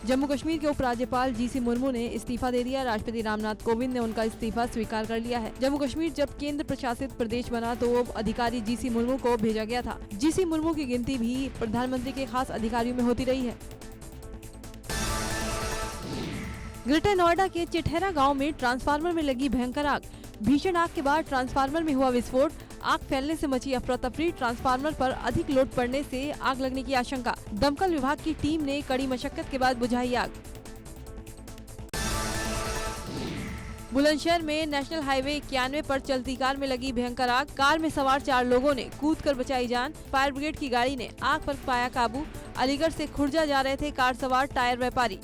जम्मू कश्मीर के उपराज्यपाल जीसी मुर्मू ने इस्तीफा दे दिया। राष्ट्रपति रामनाथ कोविंद ने उनका इस्तीफा स्वीकार कर लिया है। जम्मू कश्मीर जब केंद्र प्रशासित प्रदेश बना तो अधिकारी जीसी मुर्मू को भेजा गया था। जीसी मुर्मू की गिनती भी प्रधानमंत्री के खास अधिकारियों में होती रही है। ग्रेटर नोएडा के चिटहरा गांव में ट्रांसफार्मर में लगी भयंकर आग। भीषण आग के बाद ट्रांसफार्मर में हुआ विस्फोट। आग फैलने से मची अफरा तफरी। ट्रांसफार्मर पर अधिक लोड पड़ने से आग लगने की आशंका। दमकल विभाग की टीम ने कड़ी मशक्कत के बाद बुझाई आग। बुलंदशहर में नेशनल हाईवे 91 पर चलती कार में लगी भयंकर आग। कार में सवार 4 लोगों ने कूदकर बचाई जान। फायर ब्रिगेड की गाड़ी ने आग पर पाया काबू। अलीगढ़ से खुर्जा जा रहे थे कार सवार टायर व्यापारी।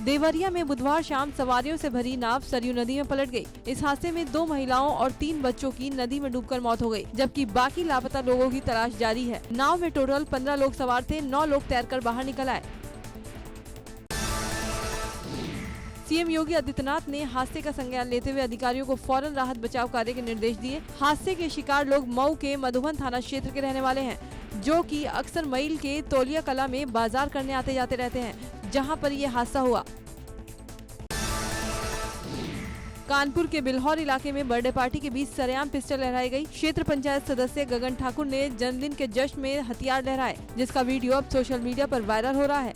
देवरिया में बुधवार शाम सवारियों से भरी नाव सरयू नदी में पलट गई। इस हादसे में 2 महिलाओं और 3 बच्चों की नदी में डूबकर मौत हो गई, जबकि बाकी लापता लोगों की तलाश जारी है। नाव में टोटल 15 लोग सवार थे। 9 लोग तैरकर बाहर निकल आए। सीएम योगी आदित्यनाथ ने हादसे का संज्ञान लेते हुए अधिकारियों को फौरन राहत बचाव कार्य के निर्देश दिए। हादसे के शिकार लोग मऊ के मधुबन थाना क्षेत्र के रहने वाले हैं, जो कि अक्सर मईल के तौलिया कला में बाजार करने आते जाते रहते हैं, जहां पर ये हादसा हुआ। कानपुर के बिल्हौर इलाके में बर्थडे पार्टी के बीच सरेआम पिस्टल लहराई गई। क्षेत्र पंचायत सदस्य गगन ठाकुर ने जन्मदिन के जश्न में हथियार लहराए, जिसका वीडियो अब सोशल मीडिया पर वायरल हो रहा है।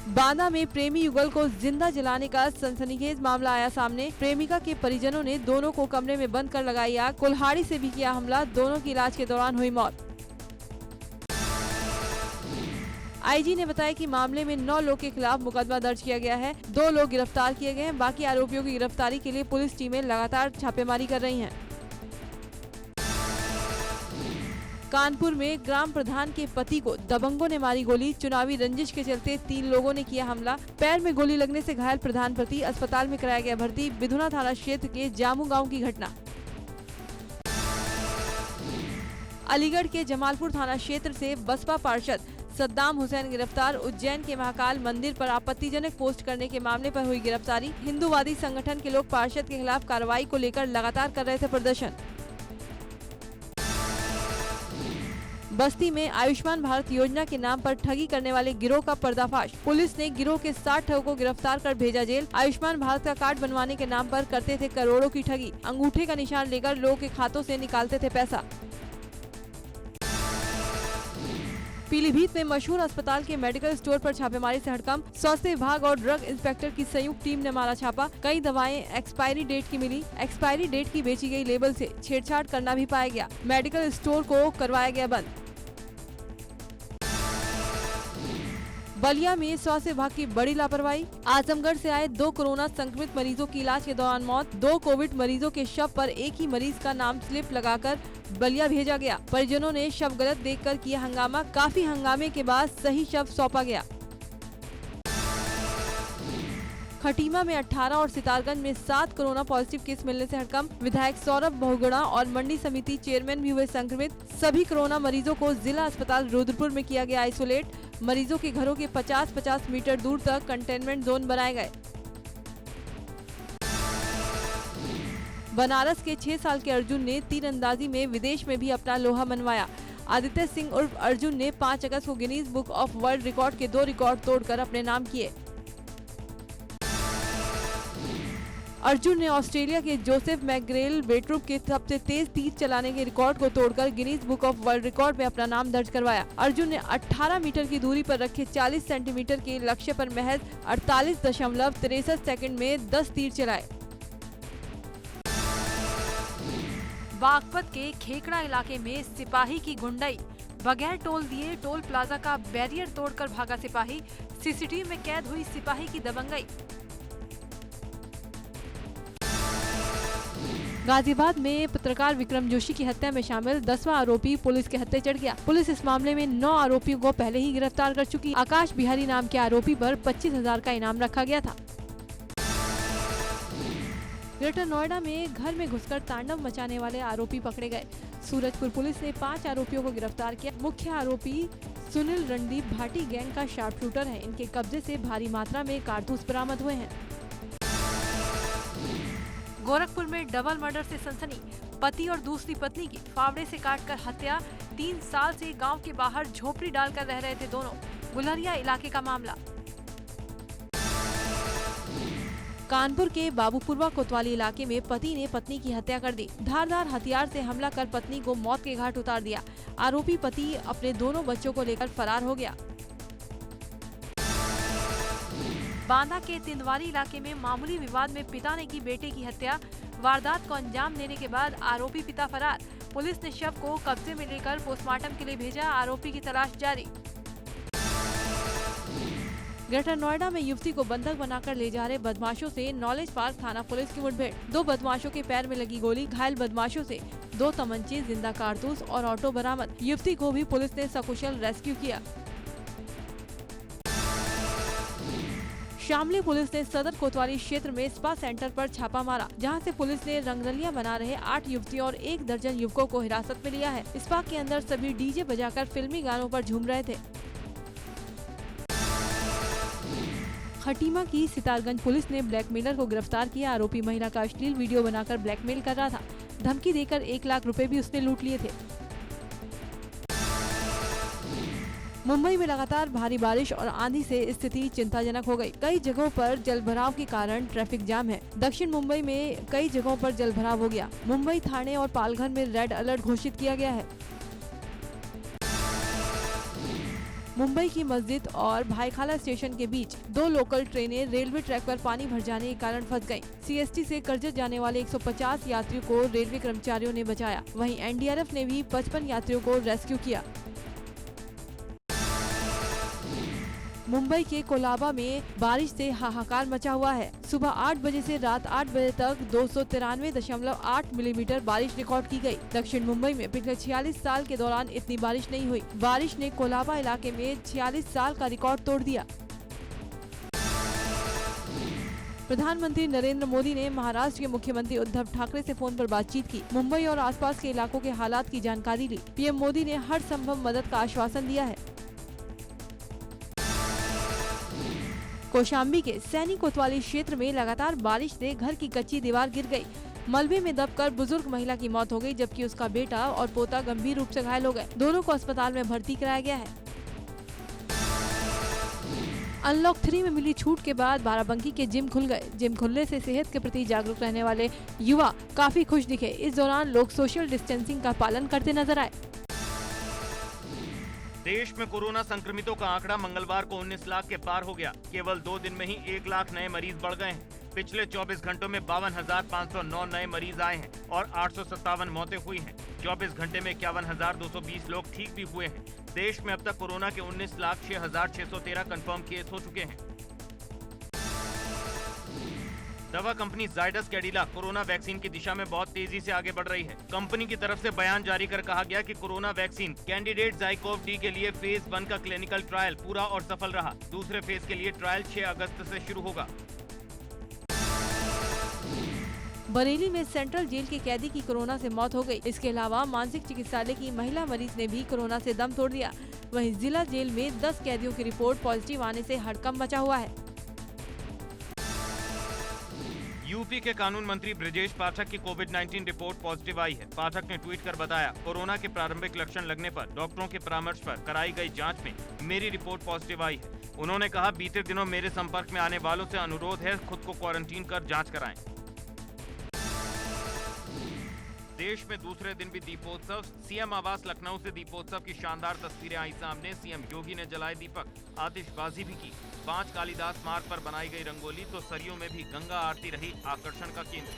बांदा में प्रेमी युगल को जिंदा जलाने का सनसनीखेज मामला आया सामने। प्रेमिका के परिजनों ने दोनों को कमरे में बंद कर लगाई आग। कुल्हाड़ी से भी किया हमला। दोनों की इलाज के दौरान हुई मौत। आईजी ने बताया कि मामले में 9 लोग के खिलाफ मुकदमा दर्ज किया गया है। 2 लोग गिरफ्तार किए गए हैं। बाकी आरोपियों की गिरफ्तारी के लिए पुलिस टीमें लगातार छापेमारी कर रही हैं। कानपुर में ग्राम प्रधान के पति को दबंगों ने मारी गोली। चुनावी रंजिश के चलते 3 लोगों ने किया हमला। पैर में गोली लगने से घायल प्रधान पति अस्पताल में कराया गया भर्ती। बिधुना थाना क्षेत्र के जामू गांव की घटना। अलीगढ़ के जमालपुर थाना क्षेत्र से बसपा पार्षद सद्दाम हुसैन गिरफ्तार। उज्जैन के महाकाल मंदिर पर आपत्तिजनक पोस्ट करने के मामले पर हुई गिरफ्तारी। हिंदूवादी संगठन के लोग पार्षद के खिलाफ कार्रवाई को लेकर लगातार कर रहे थे प्रदर्शन। बस्ती में आयुष्मान भारत योजना के नाम पर ठगी करने वाले गिरोह का पर्दाफाश। पुलिस ने गिरोह के 60 ठगों को गिरफ्तार कर भेजा जेल। आयुष्मान भारत का कार्ड बनवाने के नाम पर करते थे करोड़ों की ठगी। अंगूठे का निशान लेकर लोगों के खातों से निकालते थे पैसा। पीलीभीत में मशहूर अस्पताल के मेडिकल स्टोर पर छापेमारी से हड़कंप। स्वास्थ्य विभाग और ड्रग इंस्पेक्टर की संयुक्त टीम ने मारा छापा। कई दवाएं एक्सपायरी डेट की मिली। एक्सपायरी डेट की बेची गई लेबल से छेड़छाड़ करना भी पाया गया। मेडिकल स्टोर को करवाया गया बंद। बलिया में स्वास्थ्य विभाग की बड़ी लापरवाही। आजमगढ़ से आए 2 कोरोना संक्रमित मरीजों की इलाज के दौरान मौत। 2 कोविड मरीजों के शव पर एक ही मरीज का नाम स्लिप लगाकर बलिया भेजा गया। परिजनों ने शव गलत देखकर किया हंगामा। काफी हंगामे के बाद सही शव सौंपा गया। खटीमा में 18 और सितारगंज में 7 कोरोना पॉजिटिव केस मिलने से हड़कंप। विधायक सौरभ बहुगुणा और मंडी समिति चेयरमैन भी हुए संक्रमित। सभी कोरोना मरीजों को जिला अस्पताल रुद्रपुर में किया गया आइसोलेट। मरीजों के घरों के 50-50 मीटर दूर तक कंटेनमेंट जोन बनाए गए। बनारस के 6 साल के अर्जुन ने तीरंदाजी में विदेश में भी अपना लोहा मनवाया। आदित्य सिंह उर्फ अर्जुन ने 5 अगस्त को Guinness book of world record के 2 रिकॉर्ड तोड़कर अपने नाम किए। अर्जुन ने ऑस्ट्रेलिया के जोसेफ मैकग्रेल बेटरूप के सबसे तेज तीर चलाने के रिकॉर्ड को तोड़कर Guinness book of world record में अपना नाम दर्ज करवाया। अर्जुन ने 18 मीटर की दूरी पर रखे 40 सेंटीमीटर के लक्ष्य पर महज 48.63 सेकंड में 10 तीर चलाए। बागपत के खेकड़ा इलाके में सिपाही की गुंडाई। बगैर टोल दिए टोल प्लाजा का बैरियर तोड़कर भागा सिपाही। सीसीटीवी में कैद हुई सिपाही की दबंगई। गाजियाबाद में पत्रकार विक्रम जोशी की हत्या में शामिल 10वां आरोपी पुलिस के हत्थे चढ़ गया। पुलिस इस मामले में 9 आरोपियों को पहले ही गिरफ्तार कर चुकी। आकाश बिहारी नाम के आरोपी पर 25,000 का इनाम रखा गया था। ग्रेटर नोएडा में घर में घुसकर तांडव मचाने वाले आरोपी पकड़े गए। सूरजपुर पुलिस ने 5 आरोपियों को गिरफ्तार किया। मुख्य आरोपी सुनील रणदीप भाटी गैंग का शार्प शूटर है। इनके कब्जे से भारी मात्रा में कारतूस बरामद हुए हैं। गोरखपुर में डबल मर्डर से सनसनी। पति और दूसरी पत्नी की फावड़े से काटकर हत्या। 3 साल से गांव के बाहर झोपड़ी डालकर रह रहे थे दोनों। गुलरिया इलाके का मामला। कानपुर के बाबूपुरवा कोतवाली इलाके में पति ने पत्नी की हत्या कर दी। धारदार हथियार से हमला कर पत्नी को मौत के घाट उतार दिया। आरोपी पति अपने दोनों बच्चों को लेकर फरार हो गया। बांदा के तिंदवारी इलाके में मामूली विवाद में पिता ने की बेटे की हत्या। वारदात को अंजाम देने के बाद आरोपी पिता फरार। पुलिस ने शव को कब्जे में लेकर पोस्टमार्टम के लिए भेजा। आरोपी की तलाश जारी। ग्रेटर नोएडा में युवती को बंधक बनाकर ले जा रहे बदमाशों से नॉलेज पार्क थाना पुलिस की मुठभेड़। 2 बदमाशों के पैर में लगी गोली। घायल बदमाशों से 2 तमंचे, जिंदा कारतूस और ऑटो बरामद। युवती को भी पुलिस ने सकुशल रेस्क्यू किया। शामली पुलिस ने सदर कोतवाली क्षेत्र में स्पा सेंटर पर छापा मारा, जहां से पुलिस ने रंगरलियां बना रहे 8 युवतियों और 1 दर्जन युवकों को हिरासत में लिया है। स्पा के अंदर सभी डीजे बजाकर फिल्मी गानों पर झूम रहे थे। खटीमा की सितारगंज पुलिस ने ब्लैकमेलर को गिरफ्तार किया। आरोपी महिला का अश्लील वीडियो बनाकर ब्लैकमेल कर रहा था। धमकी देकर 1 लाख रुपए भी उसने लूट लिए थे। मुंबई में लगातार भारी बारिश और आंधी से स्थिति चिंताजनक हो गई। कई जगहों पर जलभराव के कारण ट्रैफिक जाम है। दक्षिण मुंबई में कई जगहों पर जलभराव हो गया। मुंबई, थाने और पालघर में रेड अलर्ट घोषित किया गया है। मुंबई की मस्जिद और भाईखाला स्टेशन के बीच 2 लोकल ट्रेनें रेलवे ट्रैक पर पानी भर जाने के कारण फंस गयी। सीएसटी से करजत जाने वाले 150 यात्रियों को रेलवे कर्मचारियों ने बचाया। वहीं एनडीआरएफ ने भी 55 यात्रियों को रेस्क्यू किया। मुंबई के कोलाबा में बारिश से हाहाकार मचा हुआ है। सुबह 8 बजे से रात 8 बजे तक 293.8 मिलीमीटर बारिश रिकॉर्ड की गई। दक्षिण मुंबई में पिछले 46 साल के दौरान इतनी बारिश नहीं हुई। बारिश ने कोलाबा इलाके में 46 साल का रिकॉर्ड तोड़ दिया। प्रधानमंत्री नरेंद्र मोदी ने महाराष्ट्र के मुख्यमंत्री उद्धव ठाकरे से फोन पर बातचीत की। मुंबई और आसपास के इलाकों के हालात की जानकारी ली। पीएम मोदी ने हर संभव मदद का आश्वासन दिया है। कौशाम्बी के सैनी कोतवाली क्षेत्र में लगातार बारिश से घर की कच्ची दीवार गिर गई। मलबे में दबकर बुजुर्ग महिला की मौत हो गई, जबकि उसका बेटा और पोता गंभीर रूप से घायल हो गए। दोनों को अस्पताल में भर्ती कराया गया है। अनलॉक 3 में मिली छूट के बाद बाराबंकी के जिम खुल गए। जिम खुलने से सेहत के प्रति जागरूक रहने वाले युवा काफी खुश दिखे। इस दौरान लोग सोशल डिस्टेंसिंग का पालन करते नजर आए। देश में कोरोना संक्रमितों का आंकड़ा मंगलवार को 19 लाख के पार हो गया। केवल 2 दिन में ही 1 लाख नए मरीज बढ़ गए हैं। पिछले 24 घंटों में 52,509 नए मरीज आए हैं और 857 मौतें हुई हैं। 24 घंटे में 51,220 लोग ठीक भी हुए हैं। देश में अब तक कोरोना के 19,06,613 कंफर्म केस हो चुके हैं। दवा company Zydus Cadila corona vaccine की दिशा में बहुत तेजी से आगे बढ़ रही है। कंपनी की तरफ से बयान जारी कर कहा गया कि कोरोना वैक्सीन कैंडिडेट ज़ाइकोव-डी के लिए फेज 1 का क्लिनिकल ट्रायल पूरा और सफल रहा। दूसरे फेज के लिए ट्रायल 6 अगस्त से शुरू होगा। बरेली में सेंट्रल जेल के कैदी की कोरोना से मौत हो गई। इसके अलावा मानसिक चिकित्सालय की महिला मरीज ने भी कोरोना से दम तोड़ दिया। वहीं जिला जेल में 10 कैदियों की रिपोर्ट पॉजिटिव आने से हड़कंप मचा हुआ है। यूपी के कानून मंत्री ब्रजेश पाठक की कोविड-19 रिपोर्ट पॉजिटिव आई है। पाठक ने ट्वीट कर बताया, कोरोना के प्रारंभिक लक्षण लगने पर डॉक्टरों के परामर्श पर कराई गई जांच में मेरी रिपोर्ट पॉजिटिव आई है। उन्होंने कहा, बीते दिनों मेरे संपर्क में आने वालों से अनुरोध है खुद को क्वारंटीन कर जांच कराएं। देश में दूसरे दिन भी दीपोत्सव। सीएम आवास लखनऊ से दीपोत्सव की शानदार तस्वीरें आई सामने। सीएम योगी ने जलाए दीपक, आतिशबाजी भी की। 5 कालिदास मार्ग पर बनाई गई रंगोली तो सरयू में भी गंगा आरती रही आकर्षण का केंद्र।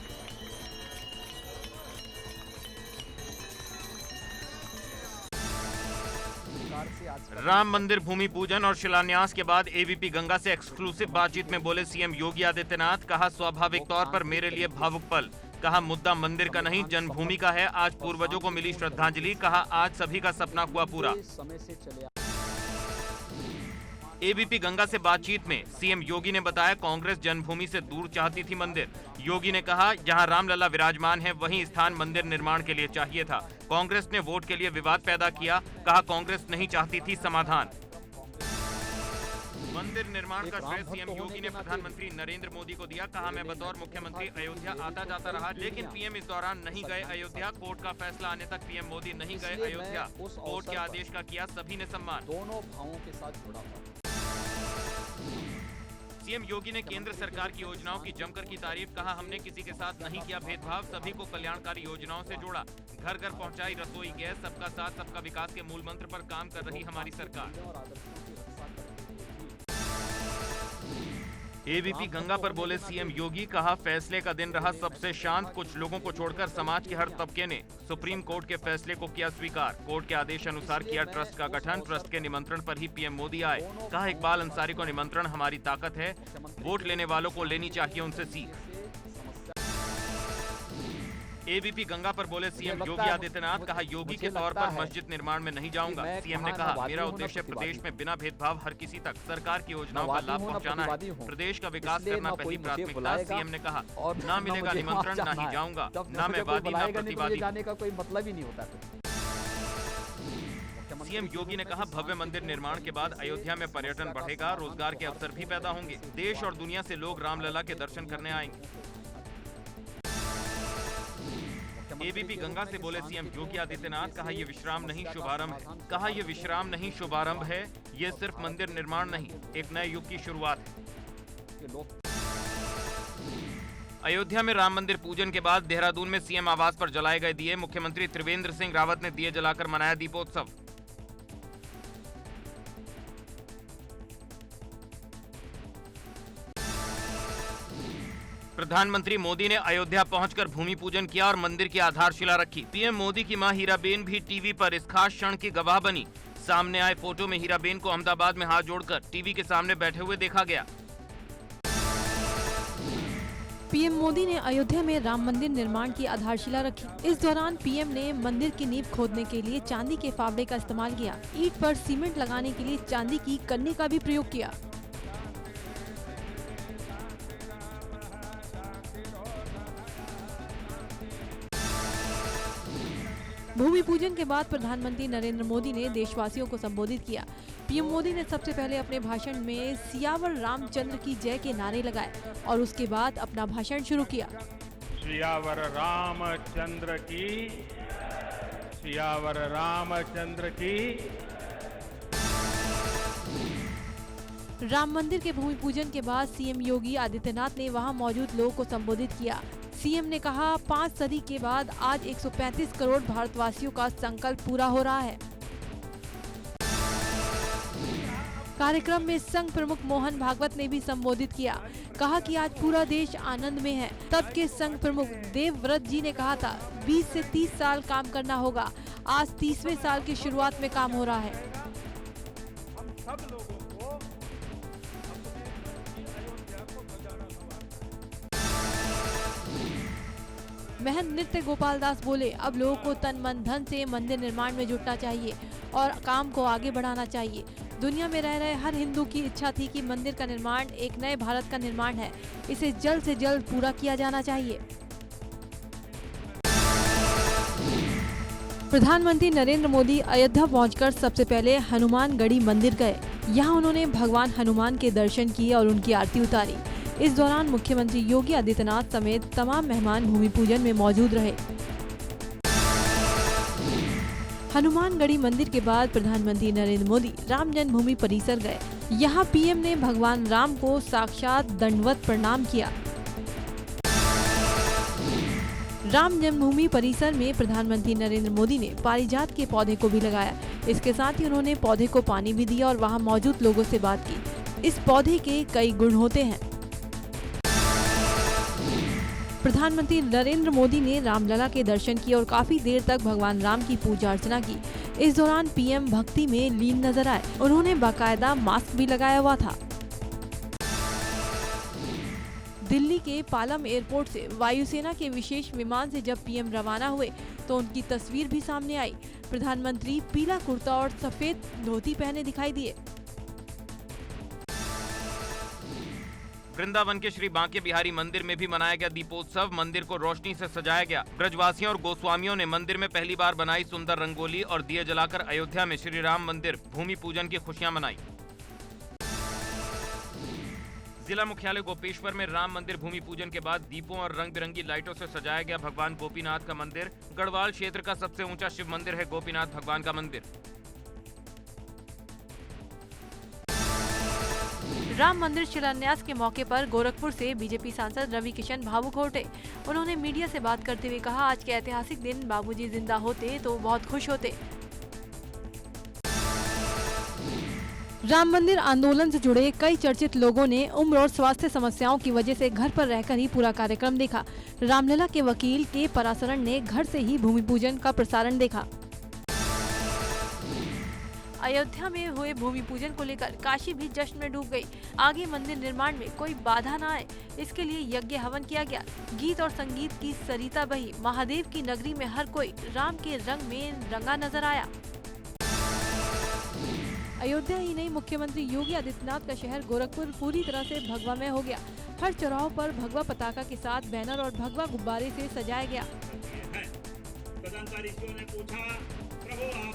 राम मंदिर भूमि पूजन और शिलान्यास के बाद एबीपी गंगा से एक्सक्लूसिव बातचीत में बोले सीएम योगी आदित्यनाथ। कहा, स्वाभाविक तौर पर मेरे लिए भावुक पल। कहा, मुद्दा मंदिर का नहीं जन्मभूमि का है। आज पूर्वजों को मिली श्रद्धांजलि। कहा, आज सभी का सपना हुआ पूरा। एबीपी गंगा से बातचीत में सीएम योगी ने बताया, कांग्रेस जन्मभूमि से दूर चाहती थी मंदिर। योगी ने कहा, जहां रामलला विराजमान है वहीं स्थान मंदिर निर्माण के लिए चाहिए था। कांग्रेस ने वोट के लिए विवाद पैदा किया। कहा, कांग्रेस नहीं चाहती थी समाधान। मंदिर निर्माण का श्रेय सीएम योगी ने प्रधानमंत्री नरेंद्र मोदी को दिया। कहा, मैं बतौर मुख्यमंत्री अयोध्या आता जाता रहा, लेकिन पीएम इस दौरान नहीं गए अयोध्या। कोर्ट का फैसला आने तक पीएम मोदी नहीं गए अयोध्या। कोर्ट के आदेश का किया सभी ने सम्मान। दोनों भावों के साथ जुड़ा हुआ। सीएम योगी ने केंद्र सरकार की योजनाओं की जमकर की तारीफ। कहा, हमने किसी के साथ नहीं किया भेदभाव, सभी को कल्याणकारी योजनाओं से जोड़ा। घर घर पहुंचाई रसोई गैस। सबका साथ सबका विकास के मूल मंत्र पर काम कर रही हमारी सरकार। एबीपी गंगा पर बोले सीएम योगी। कहा, फैसले का दिन रहा सबसे शांत। कुछ लोगों को छोड़कर समाज के हर तबके ने सुप्रीम कोर्ट के फैसले को किया स्वीकार। कोर्ट के आदेश अनुसार किया ट्रस्ट का गठन। ट्रस्ट के निमंत्रण पर ही पीएम मोदी आए। कहा, इकबाल अंसारी को निमंत्रण हमारी ताकत है। वोट लेने वालों को लेनी चाहिए उनसे सीख। एबीपी गंगा पर बोले सीएम योगी आदित्यनाथ। कहा, योगी के तौर पर मस्जिद निर्माण में नहीं जाऊंगा। सीएम ने कहा, मेरा उद्देश्य प्रदेश में बिना भेदभाव हर किसी तक सरकार की योजनाओं का लाभ पहुंचाना है। प्रदेश का विकास करना पहली प्राथमिकता। सीएम ने कहा, ना मिलेगा निमंत्रण ना ही जाऊंगा। ना मैं वादी ना प्रतिवादी। जाने का कोई मतलब ही नहीं होता। सीएम योगी ने कहा, भव्य मंदिर निर्माण के बाद अयोध्या में पर्यटन बढ़ेगा, रोजगार के अवसर भी पैदा होंगे। देश और दुनिया से लोग रामलला के दर्शन करने आएंगे। एबीपी गंगा से बोले सीएम योगी आदित्यनाथ। कहा, ये विश्राम नहीं शुभारंभ है। कहा, ये विश्राम नहीं शुभारंभ है, ये सिर्फ मंदिर निर्माण नहीं, एक नए युग की शुरुआत है। अयोध्या में राम मंदिर पूजन के बाद देहरादून में सीएम आवास पर जलाए गए दिए। मुख्यमंत्री त्रिवेंद्र सिंह रावत ने दिए जलाकर मनाया दीपोत्सव। प्रधानमंत्री मोदी ने अयोध्या पहुंचकर भूमि पूजन किया और मंदिर की आधारशिला रखी। पीएम मोदी की मां हीराबेन भी टीवी पर इस खास क्षण की गवाह बनी। सामने आए फोटो में हीराबेन को अहमदाबाद में हाथ जोड़कर टीवी के सामने बैठे हुए देखा गया। पीएम मोदी ने अयोध्या में राम मंदिर निर्माण की आधारशिला रखी। इस दौरान पीएम ने मंदिर की नींव खोदने के लिए चांदी के फावड़े का इस्तेमाल किया। ईंट पर सीमेंट लगाने के लिए चांदी की कन्नी का भी प्रयोग किया। भूमि पूजन के बाद प्रधानमंत्री नरेंद्र मोदी ने देशवासियों को संबोधित किया। पीएम मोदी ने सबसे पहले अपने भाषण में सियावर रामचंद्र की जय के नारे लगाए और उसके बाद अपना भाषण शुरू किया। सियावर रामचंद्र की, सियावर रामचंद्र की। राम मंदिर के भूमि पूजन के बाद सीएम योगी आदित्यनाथ ने वहां मौजूद लोगों को संबोधित किया। सीएम ने कहा, 5 सदी के बाद आज 135 करोड़ भारतवासियों का संकल्प पूरा हो रहा है। कार्यक्रम में संघ प्रमुख मोहन भागवत ने भी संबोधित किया। कहा कि आज पूरा देश आनंद में है। तब के संघ प्रमुख देवव्रत जी ने कहा था, 20 से 30 साल काम करना होगा। आज 30वें साल की शुरुआत में काम हो रहा है। हम सब लोगों को अयोध्या को बचाना होगा। महंत नृत्य गोपाल दास बोले, अब लोगों को तन मन धन से मंदिर निर्माण में जुटना चाहिए और काम को आगे बढ़ाना चाहिए। दुनिया में रह रहे हर हिंदू की इच्छा थी कि मंदिर का निर्माण एक नए भारत का निर्माण है। इसे जल्द से जल्द पूरा किया जाना चाहिए। प्रधानमंत्री नरेंद्र मोदी अयोध्या पहुंचकर सबसे पहले हनुमानगढ़ी मंदिर गए। यहां उन्होंने भगवान हनुमान के दर्शन किए और उनकी आरती उतारी। इस दौरान मुख्यमंत्री योगी आदित्यनाथ समेत तमाम मेहमान भूमि पूजन में मौजूद रहे। हनुमानगढ़ी मंदिर के बाद प्रधानमंत्री नरेंद्र मोदी राम जन्मभूमि परिसर गए। यहाँ पीएम ने भगवान राम को साक्षात दंडवत प्रणाम किया। राम जन्मभूमि परिसर में प्रधानमंत्री नरेंद्र मोदी ने पारिजात के पौधे को भी लगाया। इसके साथ ही उन्होंने पौधे को पानी भी दिया और वहाँ मौजूद लोगों से बात की। इस पौधे के कई गुण होते हैं। प्रधानमंत्री नरेंद्र मोदी ने रामलला के दर्शन किए और काफी देर तक भगवान राम की पूजा अर्चना की। इस दौरान पीएम भक्ति में लीन नजर आए। उन्होंने बाकायदा मास्क भी लगाया हुआ था। दिल्ली के पालम एयरपोर्ट से वायुसेना के विशेष विमान से जब पीएम रवाना हुए तो उनकी तस्वीर भी सामने आई। प्रधानमंत्री पीला कुर्ता और सफेद धोती पहने दिखाई दिए। वृंदावन के श्री बांके बिहारी मंदिर में भी मनाया गया दीपोत्सव। मंदिर को रोशनी से सजाया गया। ब्रजवासियों और गोस्वामियों ने मंदिर में पहली बार बनाई सुंदर रंगोली और दिए जलाकर अयोध्या में श्री राम मंदिर भूमि पूजन की खुशियां मनाई। जिला मुख्यालय गोपेश्वर में राम मंदिर भूमि पूजन के बाद दीपों और रंग बिरंगी लाइटों से सजाया गया भगवान गोपीनाथ का मंदिर। गढ़वाल क्षेत्र का सबसे ऊंचा शिव मंदिर है गोपीनाथ भगवान का मंदिर। राम मंदिर शिलान्यास के मौके पर गोरखपुर से बीजेपी सांसद रवि किशन भावुक हो उठे। उन्होंने मीडिया से बात करते हुए कहा, आज के ऐतिहासिक दिन बाबूजी जिंदा होते तो बहुत खुश होते। राम मंदिर आंदोलन से जुड़े कई चर्चित लोगों ने उम्र और स्वास्थ्य समस्याओं की वजह से घर पर रहकर ही पूरा कार्यक्रम देखा। रामलला के वकील के पराशरण ने घर से ही भूमि पूजन का प्रसारण देखा। अयोध्या में हुए भूमि पूजन को लेकर काशी भी जश्न में डूब गई। आगे मंदिर निर्माण में कोई बाधा न आए, इसके लिए यज्ञ हवन किया गया। गीत और संगीत की सरिता बही। महादेव की नगरी में हर कोई राम के रंग में रंगा नजर आया। अयोध्या ही नहीं, मुख्यमंत्री योगी आदित्यनाथ का शहर गोरखपुर पूरी तरह से भगवामय हो गया। हर चौराहों पर भगवा पताका के साथ बैनर और भगवा गुब्बारे से सजाया गया। ने पूछा, प्रभु